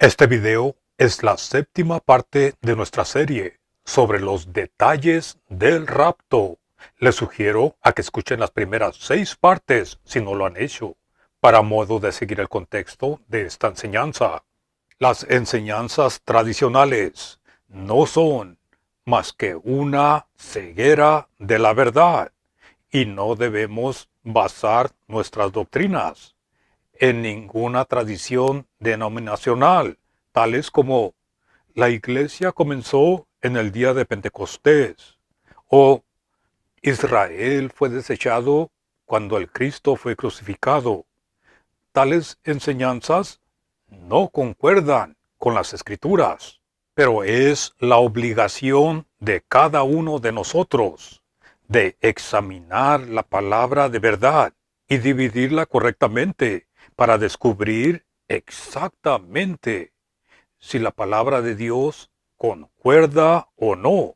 Este video es la séptima parte de nuestra serie sobre los detalles del rapto. Les sugiero a que escuchen las primeras 6 partes si no lo han hecho, para modo de seguir el contexto de esta enseñanza. Las enseñanzas tradicionales no son más que una ceguera de la verdad y no debemos basar nuestras doctrinas en ninguna tradición denominacional, tales como la iglesia comenzó en el día de Pentecostés o Israel fue desechado cuando el Cristo fue crucificado. Tales enseñanzas no concuerdan con las Escrituras, pero es la obligación de cada uno de nosotros de examinar la palabra de verdad y dividirla correctamente para descubrir exactamente si la palabra de Dios concuerda o no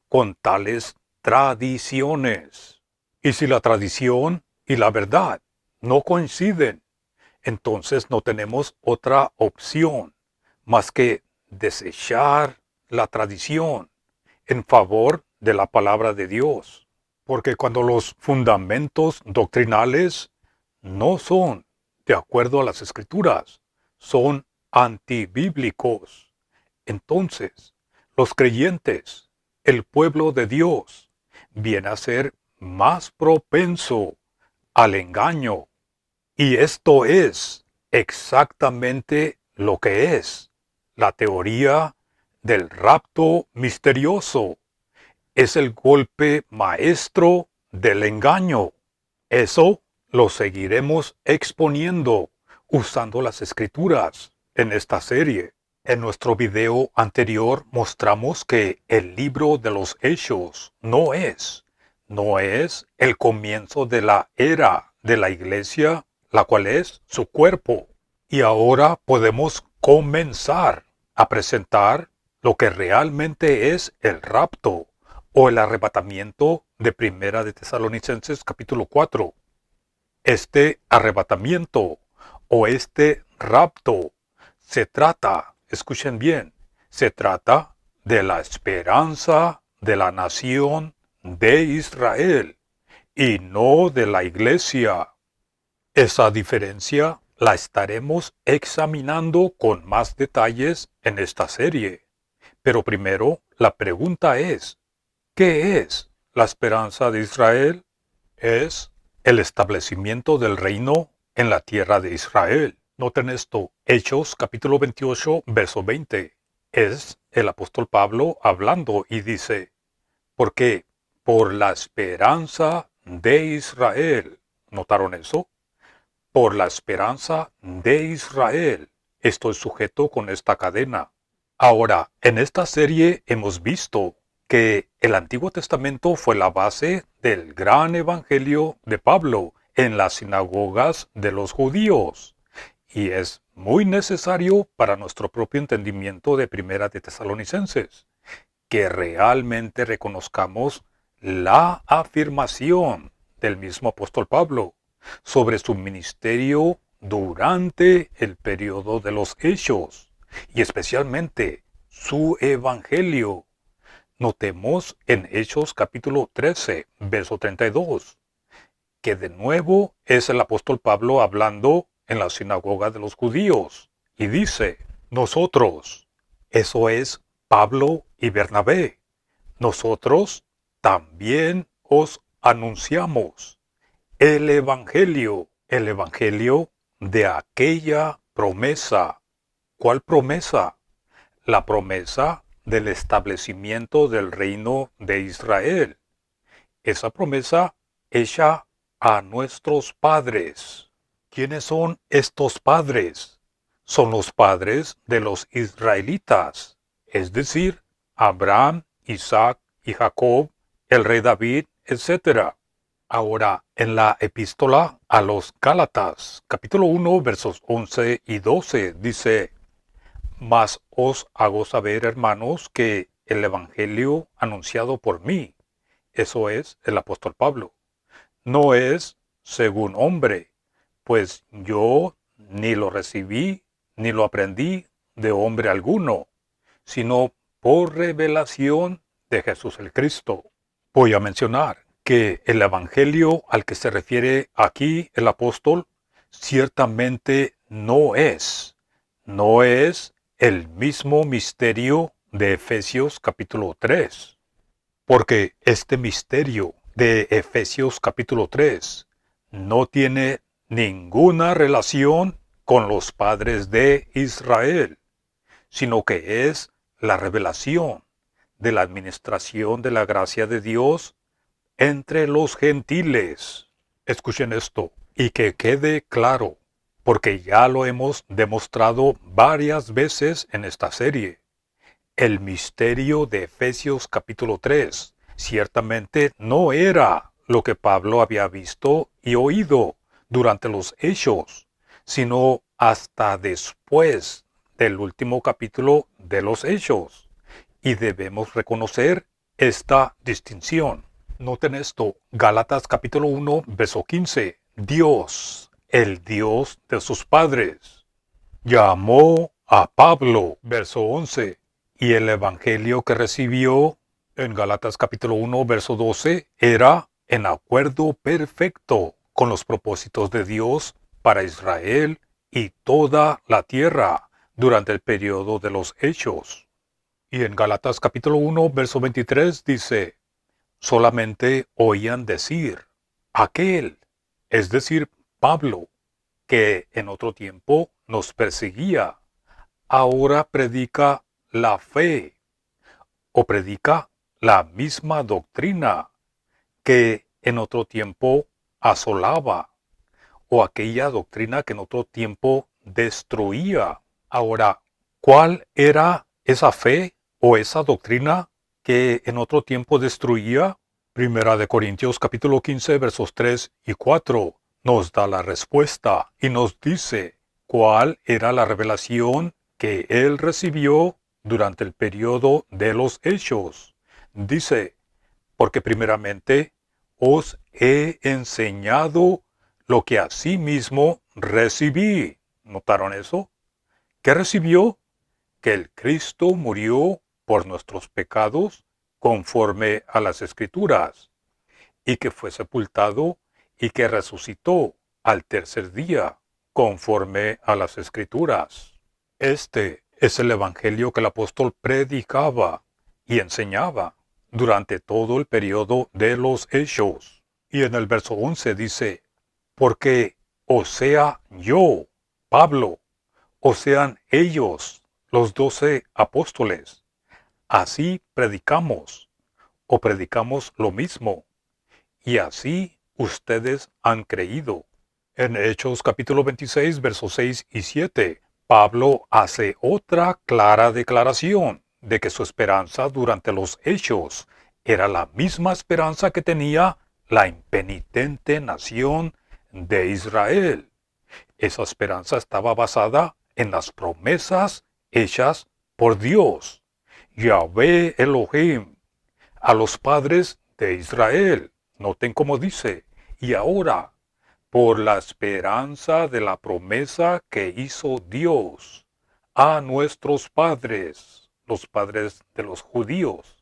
con tales tradiciones. Y si la tradición y la verdad no coinciden, entonces no tenemos otra opción más que desechar la tradición en favor de la palabra de Dios. Porque cuando los fundamentos doctrinales no son de acuerdo a las Escrituras, son antibíblicos, entonces los creyentes, el pueblo de Dios, viene a ser más propenso al engaño. Y esto es exactamente lo que es la teoría del rapto misterioso. Es el golpe maestro del engaño. Eso lo seguiremos exponiendo usando las escrituras en esta serie. En nuestro video anterior mostramos que el libro de los Hechos no es el comienzo de la era de la iglesia, la cual es su cuerpo. Y ahora podemos comenzar a presentar lo que realmente es el rapto o el arrebatamiento de Primera de Tesalonicenses capítulo 4. Este arrebatamiento o este rapto se trata, escuchen bien, se trata de la esperanza de la nación de Israel y no de la iglesia. Esa diferencia la estaremos examinando con más detalles en esta serie. Pero primero, la pregunta es, ¿qué es la esperanza de Israel? Es el establecimiento del reino en la tierra de Israel. Noten esto, Hechos capítulo 28, verso 20. Es el apóstol Pablo hablando y dice, porque por la esperanza de Israel, ¿notaron eso? Por la esperanza de Israel, estoy sujeto con esta cadena. Ahora, en esta serie hemos visto que el Antiguo Testamento fue la base del gran evangelio de Pablo en las sinagogas de los judíos. Y es muy necesario para nuestro propio entendimiento de Primera de Tesalonicenses, que realmente reconozcamos la afirmación del mismo apóstol Pablo sobre su ministerio durante el periodo de los Hechos, y especialmente su evangelio. Notemos en Hechos capítulo 13, verso 32, que de nuevo es el apóstol Pablo hablando en la sinagoga de los judíos, y dice, nosotros, eso es Pablo y Bernabé, nosotros también os anunciamos el evangelio de aquella promesa. ¿Cuál promesa? La promesa del establecimiento del reino de Israel. Esa promesa hecha a nuestros padres. ¿Quiénes son estos padres? Son los padres de los israelitas, es decir, Abraham, Isaac y Jacob, el rey David, etc. Ahora, en la epístola a los Gálatas, capítulo 1, versos 11 y 12, dice, mas os hago saber, hermanos, que el evangelio anunciado por mí, eso es el apóstol Pablo, no es según hombre, pues yo ni lo recibí, ni lo aprendí de hombre alguno, sino por revelación de Jesús el Cristo. Voy a mencionar que el evangelio al que se refiere aquí el apóstol ciertamente no es el mismo misterio de Efesios capítulo 3, porque este misterio de Efesios capítulo 3 no tiene ninguna relación con los padres de Israel, sino que es la revelación de la administración de la gracia de Dios entre los gentiles. Escuchen esto y que quede claro, porque ya lo hemos demostrado varias veces en esta serie. El misterio de Efesios capítulo 3 ciertamente no era lo que Pablo había visto y oído durante los hechos, sino hasta después del último capítulo de los hechos. Y debemos reconocer esta distinción. Noten esto, Gálatas capítulo 1, verso 15. Dios, el Dios de sus padres, llamó a Pablo, verso 11, y el evangelio que recibió en Gálatas capítulo 1, verso 12, era en acuerdo perfecto con los propósitos de Dios para Israel y toda la tierra durante el periodo de los hechos. Y en Gálatas capítulo 1, verso 23 dice, solamente oían decir, aquel, es decir, Pablo, que en otro tiempo nos perseguía, ahora predica la fe, o predica la misma doctrina que en otro tiempo asolaba, o aquella doctrina que en otro tiempo destruía. Ahora, ¿cuál era esa fe o esa doctrina que en otro tiempo destruía? Primera de Corintios capítulo 15 versos 3 y 4 nos da la respuesta y nos dice cuál era la revelación que él recibió durante el periodo de los hechos. Dice, porque primeramente os he enseñado lo que asimismo recibí. ¿Notaron eso? ¿Qué recibió? Que el Cristo murió por nuestros pecados conforme a las Escrituras, y que fue sepultado y que resucitó al tercer día conforme a las Escrituras. Este es el evangelio que el apóstol predicaba y enseñaba durante todo el periodo de los hechos. Y en el verso 11 dice, porque o sea yo, Pablo, o sean ellos, los 12 apóstoles, así predicamos, o predicamos lo mismo, y así ustedes han creído. En Hechos capítulo 26, versos 6 y 7, Pablo hace otra clara declaración de que su esperanza durante los hechos era la misma esperanza que tenía la impenitente nación de Israel. Esa esperanza estaba basada en las promesas hechas por Dios, Yahvé Elohim, a los padres de Israel. Noten cómo dice, y ahora, por la esperanza de la promesa que hizo Dios a nuestros padres, los padres de los judíos,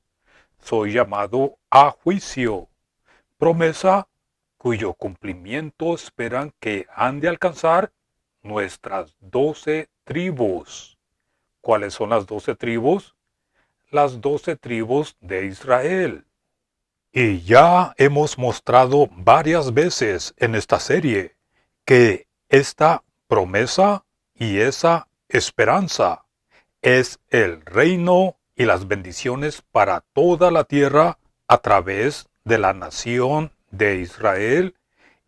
soy llamado a juicio, promesa cuyo cumplimiento esperan que han de alcanzar nuestras 12 tribus. ¿Cuáles son las 12 tribus? Las 12 tribus de Israel. Y ya hemos mostrado varias veces en esta serie que esta promesa y esa esperanza es el reino y las bendiciones para toda la tierra a través de la nación de Israel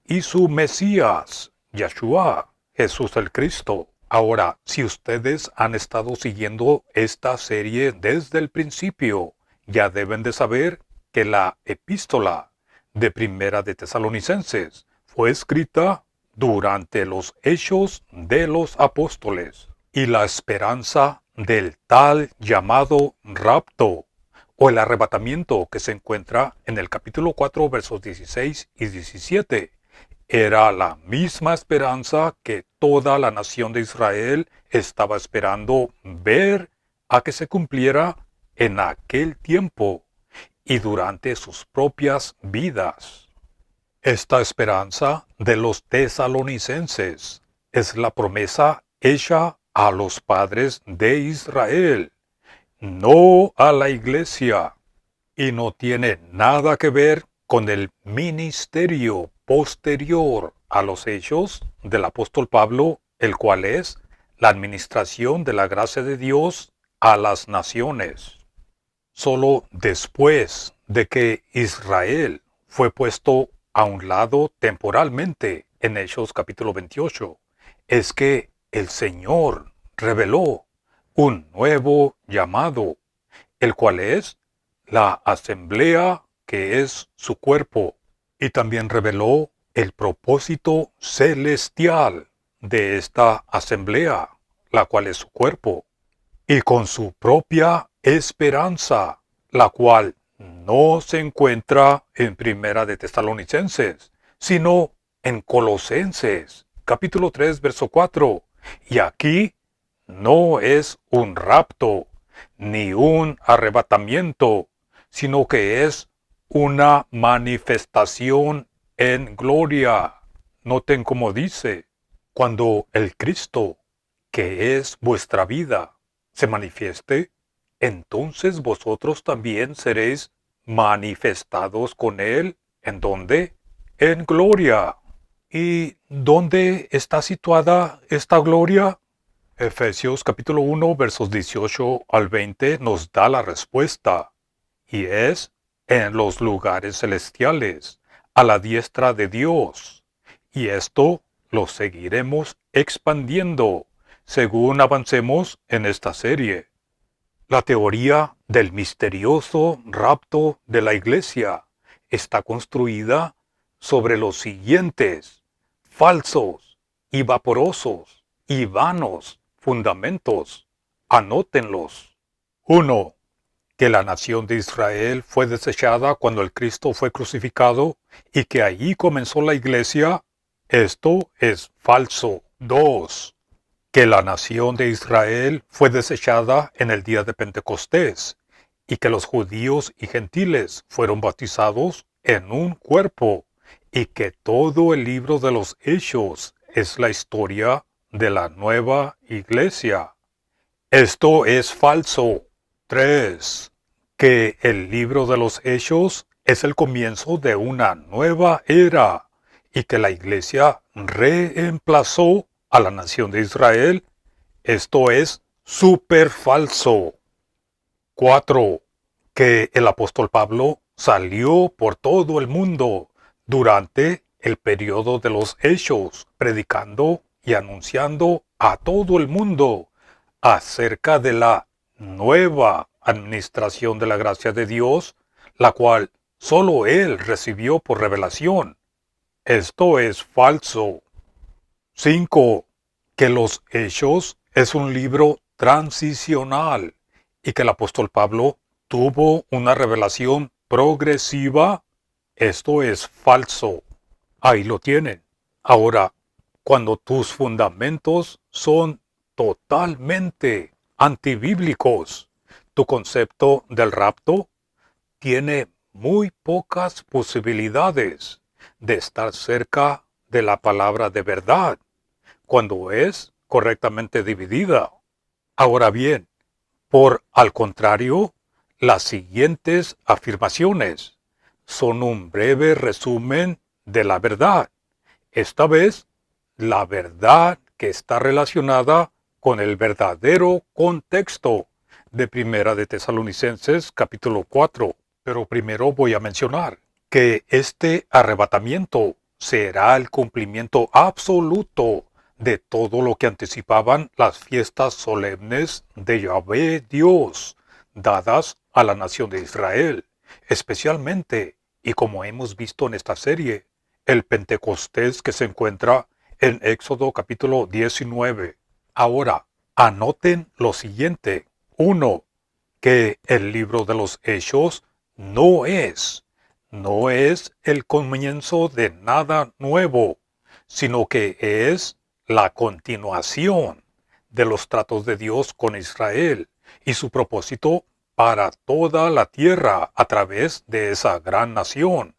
y su Mesías, Yahshua, Jesús el Cristo. Ahora, si ustedes han estado siguiendo esta serie desde el principio, ya deben de saber que la epístola de Primera de Tesalonicenses fue escrita durante los hechos de los apóstoles, y la esperanza del tal llamado rapto o el arrebatamiento que se encuentra en el capítulo 4 versos 16 y 17 era la misma esperanza que toda la nación de Israel estaba esperando ver a que se cumpliera en aquel tiempo y durante sus propias vidas. Esta esperanza de los tesalonicenses es la promesa hecha a los padres de Israel, no a la iglesia, y no tiene nada que ver con el ministerio posterior a los hechos del apóstol Pablo, el cual es la administración de la gracia de Dios a las naciones. Solo después de que Israel fue puesto a un lado temporalmente en Hechos capítulo 28, es que el Señor reveló un nuevo llamado, el cual es la asamblea que es su cuerpo, y también reveló el propósito celestial de esta asamblea, la cual es su cuerpo, y con su propia esperanza, la cual no se encuentra en Primera de Tesalonicenses, sino en Colosenses, capítulo 3, verso 4. Y aquí no es un rapto, ni un arrebatamiento, sino que es una manifestación en gloria. Noten cómo dice, cuando el Cristo, que es vuestra vida, se manifieste, entonces vosotros también seréis manifestados con Él. ¿En dónde? En gloria. ¿Y dónde está situada esta gloria? Efesios capítulo 1 versos 18 al 20 nos da la respuesta, y es en los lugares celestiales, a la diestra de Dios. Y esto lo seguiremos expandiendo según avancemos en esta serie. La teoría del misterioso rapto de la Iglesia está construida sobre los siguientes falsos y vaporosos y vanos fundamentos. Anótenlos. 1. Que la nación de Israel fue desechada cuando el Cristo fue crucificado y que allí comenzó la Iglesia. Esto es falso. 2. Que la nación de Israel fue desechada en el día de Pentecostés y que los judíos y gentiles fueron bautizados en un cuerpo y que todo el libro de los Hechos es la historia de la nueva iglesia. Esto es falso. 3. Que el libro de los Hechos es el comienzo de una nueva era y que la iglesia reemplazó a la nación de Israel. Esto es súper falso. 4. Que el apóstol Pablo salió por todo el mundo durante el periodo de los Hechos, predicando y anunciando a todo el mundo acerca de la nueva administración de la gracia de Dios, la cual solo él recibió por revelación. Esto es falso. 5. Que los Hechos es un libro transicional y que el apóstol Pablo tuvo una revelación progresiva. Esto es falso. Ahí lo tienen. Ahora, cuando tus fundamentos son totalmente antibíblicos, tu concepto del rapto tiene muy pocas posibilidades de estar cerca de la palabra de verdad cuando es correctamente dividida. Ahora bien, por al contrario, las siguientes afirmaciones son un breve resumen de la verdad. Esta vez, la verdad que está relacionada con el verdadero contexto de Primera de Tesalonicenses capítulo 4. Pero primero voy a mencionar que este arrebatamiento será el cumplimiento absoluto de todo lo que anticipaban las fiestas solemnes de Yahvé Dios, dadas a la nación de Israel, especialmente, y como hemos visto en esta serie, el Pentecostés que se encuentra en Éxodo capítulo 19. Ahora, anoten lo siguiente. 1. Que el libro de los Hechos no es el comienzo de nada nuevo, sino que es la continuación de los tratos de Dios con Israel y su propósito para toda la tierra a través de esa gran nación.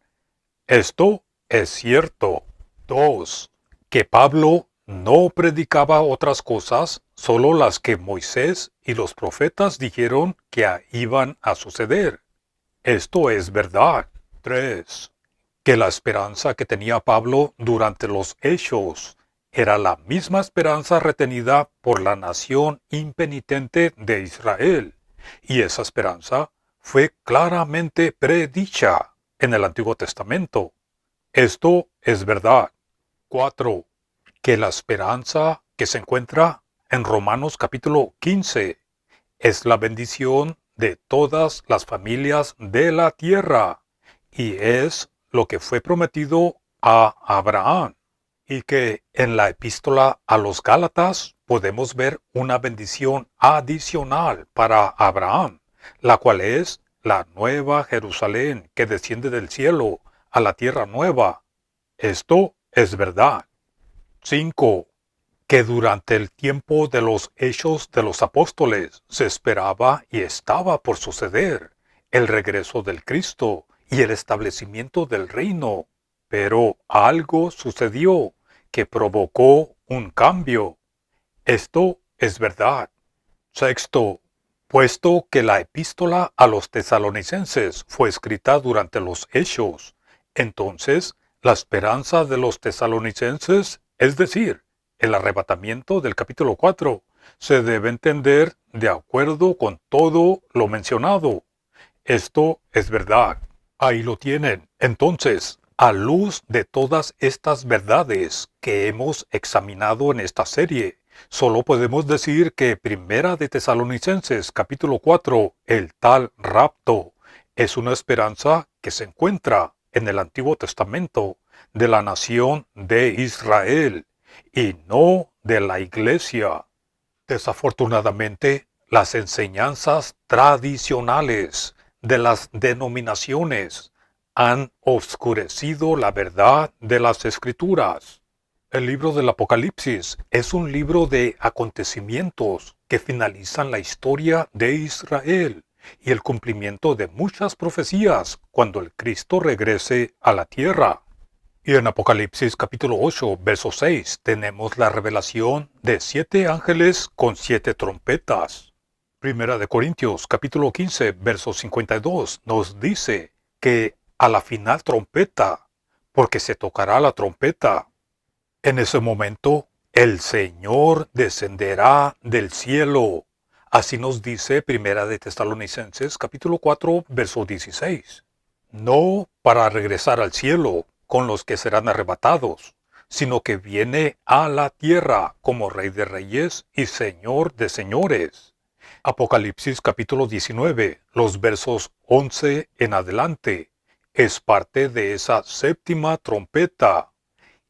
Esto es cierto. 2. Que Pablo no predicaba otras cosas, solo las que Moisés y los profetas dijeron que iban a suceder. Esto es verdad. 3. Que la esperanza que tenía Pablo durante los hechos era la misma esperanza retenida por la nación impenitente de Israel, y esa esperanza fue claramente predicha en el Antiguo Testamento. Esto es verdad. 4. Que la esperanza que se encuentra en Romanos capítulo 15 es la bendición de todas las familias de la tierra, y es lo que fue prometido a Abraham, y que en la epístola a los Gálatas podemos ver una bendición adicional para Abraham, la cual es la nueva Jerusalén que desciende del cielo a la tierra nueva. Esto es verdad. 5. Que durante el tiempo de los hechos de los apóstoles se esperaba y estaba por suceder el regreso del Cristo y el establecimiento del reino, pero algo sucedió que provocó un cambio. Esto es verdad. 6. Puesto que la epístola a los tesalonicenses fue escrita durante los hechos, entonces la esperanza de los tesalonicenses, es decir, el arrebatamiento del capítulo 4, se debe entender de acuerdo con todo lo mencionado. Esto es verdad. Ahí lo tienen. Entonces, a luz de todas estas verdades que hemos examinado en esta serie, solo podemos decir que Primera de Tesalonicenses capítulo 4, el tal rapto, es una esperanza que se encuentra en el Antiguo Testamento de la nación de Israel y no de la iglesia. Desafortunadamente, las enseñanzas tradicionales de las denominaciones han oscurecido la verdad de las Escrituras. El libro del Apocalipsis es un libro de acontecimientos que finalizan la historia de Israel y el cumplimiento de muchas profecías cuando el Cristo regrese a la tierra. Y en Apocalipsis capítulo 8, verso 6, tenemos la revelación de 7 ángeles con 7 trompetas. Primera de Corintios capítulo 15, verso 52 nos dice que a la final trompeta, porque se tocará la trompeta. En ese momento, el Señor descenderá del cielo. Así nos dice Primera de Tesalonicenses capítulo 4, verso 16. No para regresar al cielo con los que serán arrebatados, sino que viene a la tierra como Rey de Reyes y Señor de Señores. Apocalipsis capítulo 19, los versos 11 en adelante, es parte de esa séptima trompeta.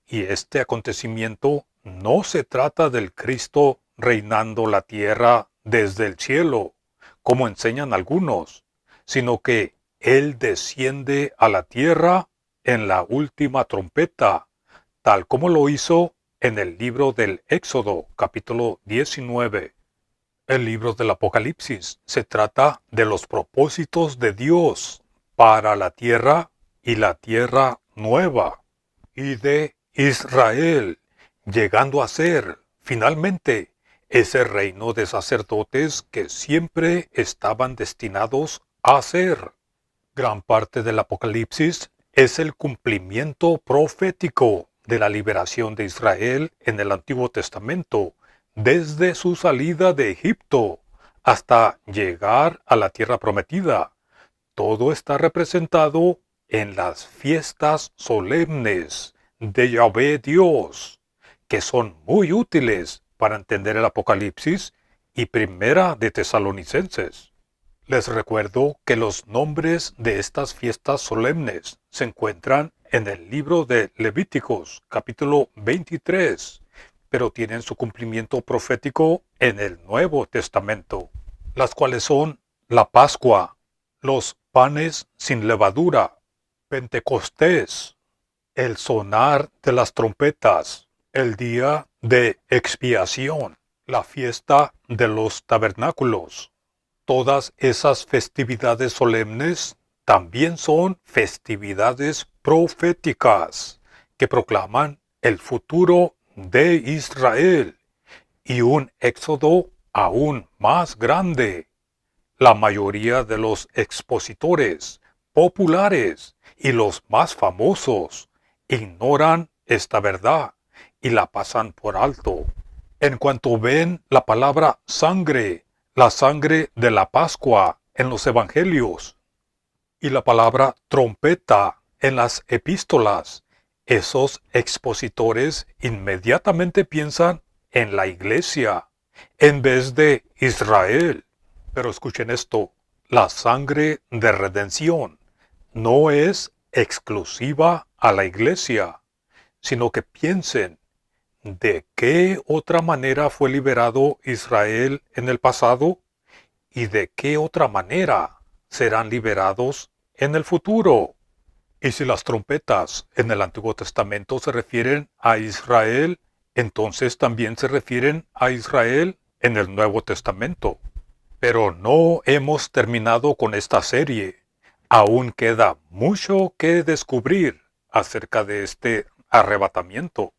Y este acontecimiento no se trata del Cristo reinando la tierra desde el cielo, como enseñan algunos, sino que Él desciende a la tierra en la última trompeta, tal como lo hizo en el libro del Éxodo, capítulo 19. El libro del Apocalipsis se trata de los propósitos de Dios para la tierra y la tierra nueva, y de Israel, llegando a ser, finalmente, ese reino de sacerdotes que siempre estaban destinados a ser. Gran parte del Apocalipsis es el cumplimiento profético de la liberación de Israel en el Antiguo Testamento, desde su salida de Egipto hasta llegar a la tierra prometida. Todo está representado en las fiestas solemnes de Yahvé Dios, que son muy útiles para entender el Apocalipsis y Primera de Tesalonicenses. Les recuerdo que los nombres de estas fiestas solemnes se encuentran en el libro de Levíticos, capítulo 23, pero tienen su cumplimiento profético en el Nuevo Testamento, las cuales son la Pascua, los panes sin levadura, Pentecostés, el sonar de las trompetas, el día de expiación, la fiesta de los tabernáculos. Todas esas festividades solemnes también son festividades proféticas que proclaman el futuro de Israel y un éxodo aún más grande. La mayoría de los expositores populares y los más famosos ignoran esta verdad y la pasan por alto. En cuanto ven la palabra sangre, la sangre de la Pascua en los evangelios y la palabra trompeta en las epístolas, esos expositores inmediatamente piensan en la iglesia en vez de Israel. Pero escuchen esto, la sangre de redención no es exclusiva a la iglesia, sino que piensen de qué otra manera fue liberado Israel en el pasado y de qué otra manera serán liberados en el futuro. Y si las trompetas en el Antiguo Testamento se refieren a Israel, entonces también se refieren a Israel en el Nuevo Testamento. Pero no hemos terminado con esta serie. Aún queda mucho que descubrir acerca de este arrebatamiento.